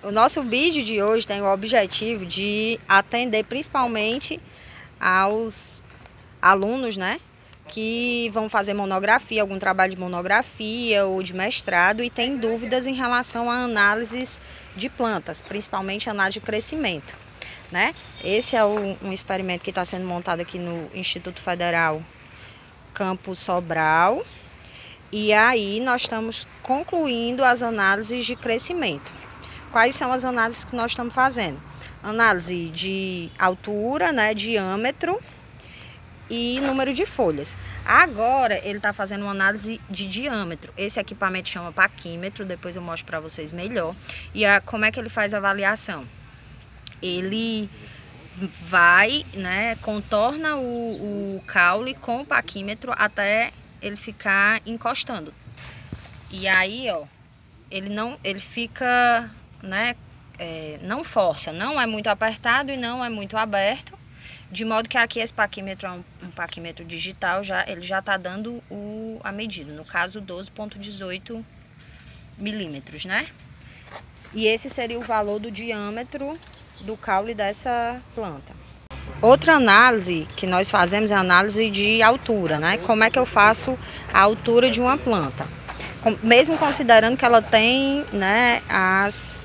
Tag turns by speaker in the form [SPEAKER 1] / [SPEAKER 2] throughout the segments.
[SPEAKER 1] O nosso vídeo de hoje tem o objetivo de atender principalmente aos alunos, né, que vão fazer monografia, algum trabalho de monografia ou de mestrado e tem dúvidas em relação a análises de plantas, principalmente análise de crescimento, né? Esse é um experimento que está sendo montado aqui no Instituto Federal Campus Sobral. E aí nós estamos concluindo as análises de crescimento. Quais são as análises que nós estamos fazendo? Análise de altura, né, diâmetro e número de folhas. Agora ele está fazendo uma análise de diâmetro. Esse equipamento chama paquímetro, depois eu mostro para vocês melhor. E como é que ele faz a avaliação? Ele vai, né, contorna o caule com o paquímetro até ele ficar encostando. E aí, ó, ele fica, né, não força, não é muito apertado e não é muito aberto, de modo que aqui esse paquímetro é um paquímetro digital, ele já está dando a medida, no caso 12,18 milímetros, né? E esse seria o valor do diâmetro do caule dessa planta. Outra análise que nós fazemos é a análise de altura, né? Como é que eu faço a altura de uma planta? Mesmo considerando que ela tem, né,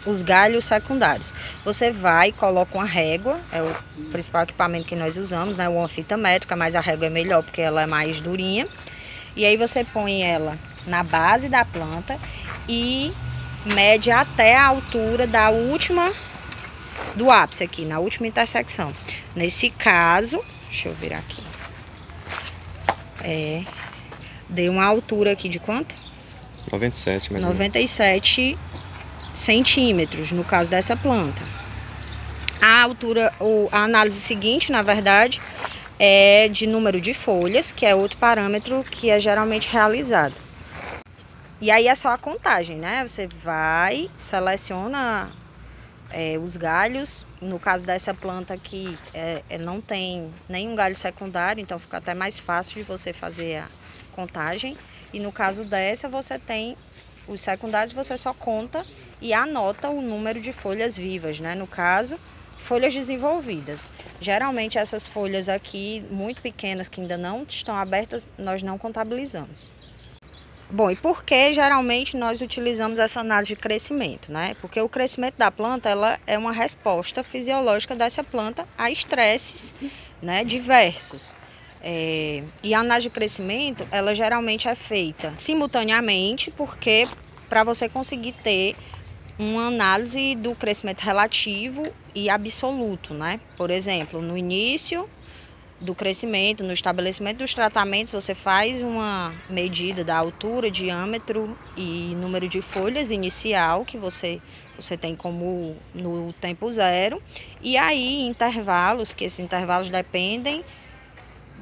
[SPEAKER 1] os galhos secundários. Você vai e coloca uma régua, é o principal equipamento que nós usamos, né, uma fita métrica, mas a régua é melhor porque ela é mais durinha. E aí você põe ela na base da planta e mede até a altura do ápice aqui, na última intersecção. Nesse caso, deixa eu virar aqui. Deu uma altura aqui de quanto?
[SPEAKER 2] 97, mais
[SPEAKER 1] 97 centímetros, no caso dessa planta. A altura, a análise seguinte, na verdade, é de número de folhas, que é outro parâmetro que é geralmente realizado. E aí é só a contagem, né? Você vai, seleciona os galhos. No caso dessa planta aqui, não tem nenhum galho secundário, então fica até mais fácil de você fazer a contagem. E no caso dessa, você tem os secundários, você só conta e anota o número de folhas vivas, né? No caso, folhas desenvolvidas. Geralmente essas folhas aqui, muito pequenas, que ainda não estão abertas, nós não contabilizamos. Bom, e por que geralmente nós utilizamos essa análise de crescimento, né? Porque o crescimento da planta, ela é uma resposta fisiológica dessa planta a estresses, né, diversos. E a análise de crescimento, ela geralmente é feita simultaneamente, porque para você conseguir ter uma análise do crescimento relativo e absoluto, né? Por exemplo, no início do crescimento, no estabelecimento dos tratamentos, você faz uma medida da altura, diâmetro e número de folhas inicial, que você tem como no tempo zero, e aí intervalos, que esses intervalos dependem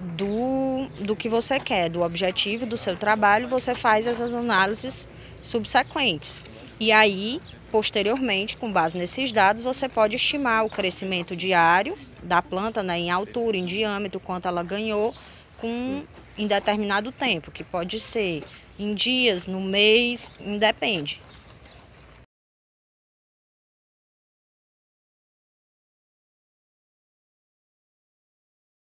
[SPEAKER 1] do que você quer, do objetivo do seu trabalho, você faz essas análises subsequentes. E aí, posteriormente, com base nesses dados, você pode estimar o crescimento diário da planta, né, em altura, em diâmetro, quanto ela ganhou em determinado tempo, que pode ser em dias, no mês, independe.